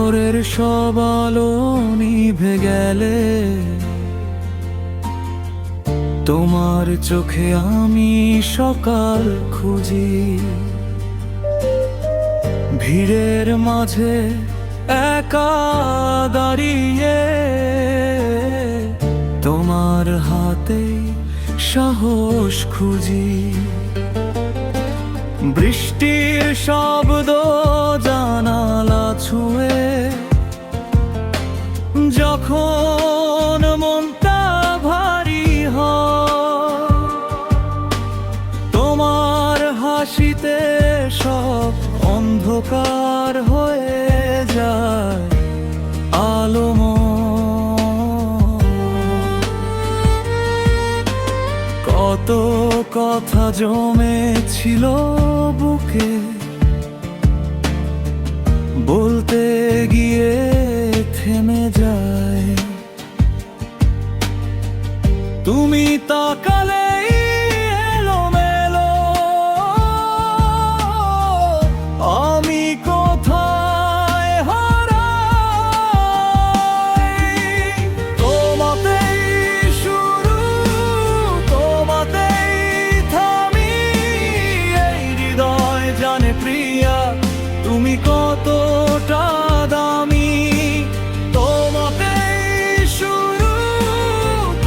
ভোরের সব আলো নিভে গেলে তোমার চোখে আমি সকাল খুঁজি। ভিড়ের মাঝে একা দাঁড়িয়ে তোমার হাতে সাহস খুঁজি। বৃষ্টির শব্দ জানালা ছুঁয়ে যখন মনটা ভারী হয়, তোমার হাসিতে সব অন্ধকার হয়ে যায় আলোময়। কত কথা জমেছিল বুকে, বলতে গিয়ে থেমে যায়। তুমি তাকালে এলোমেলো, আমি কোথায় হারাই। তোমাতেই শুরু, তোমাতেই থামি, এই হৃদয় জানে প্রিয়া তুমি কতটা দামি। তোমাতেই শুরু,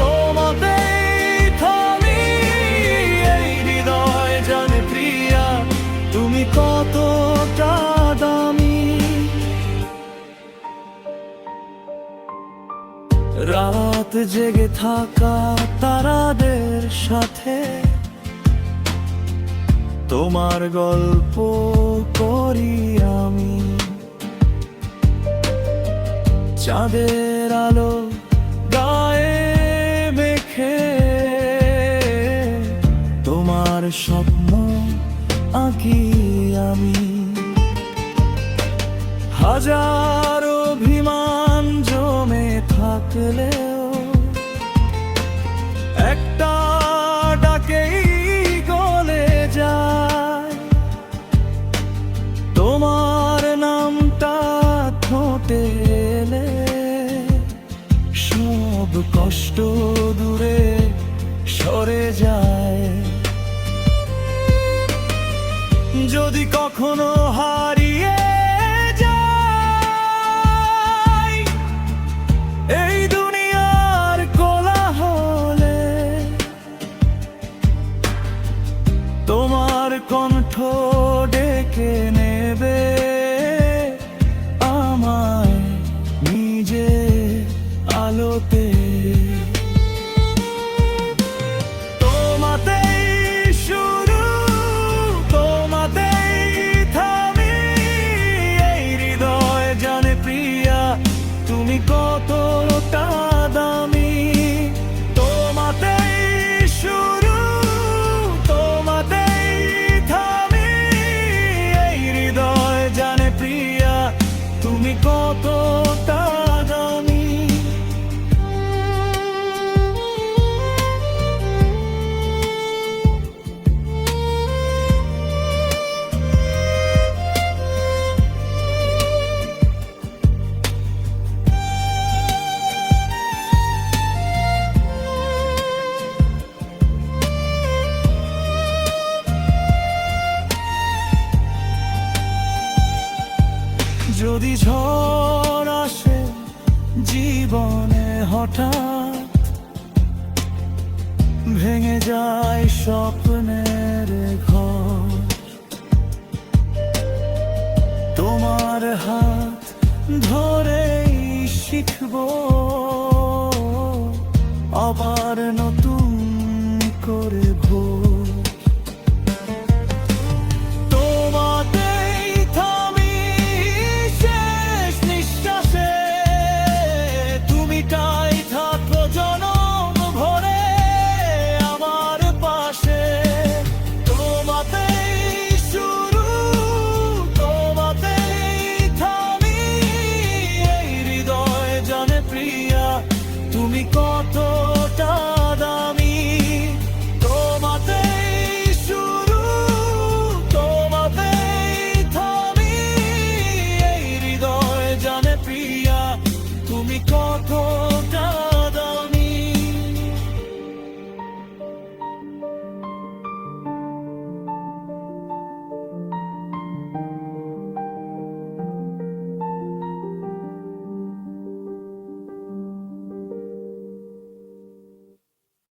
তোমাতেই থামি, এই হৃদয় জানে প্রিয়া তুমি কতটা দামি। রাত জেগে থাকা তারাদের সাথে তোমার গল্প করি আমি। চাঁদের আলো গায়ে মেখে তোমার স্বপ্ন আঁকি আমি। হাজার অভিমান জমে থাকলেও একটা ডাকেই গলে যায়। তোমার নামটা ঠোঁটে এলে সব কষ্ট দূরে সরে যায়। যদি কখনো হারিয়ে যাই এই দুনিয়ার কোলাহলে, তোমার কণ্ঠ ডেকে নেবে আমায় নিজে আলোতে। তোমাতেই শুরু, তোমাতেই থামি, এই হৃদয় জানে প্রিয়া তুমি কতটা দামি। তোমাতেই শুরু, তোমাতেই থামি, এই হৃদয় জানে প্রিয়া তুমি কতটা দামি। যদি ঝড় আসে জীবনে হঠাৎ, ভেঙে যায় স্বপ্নের ঘর, তোমার হাত ধরেই শিখবো আবার নতুন করে ভোর।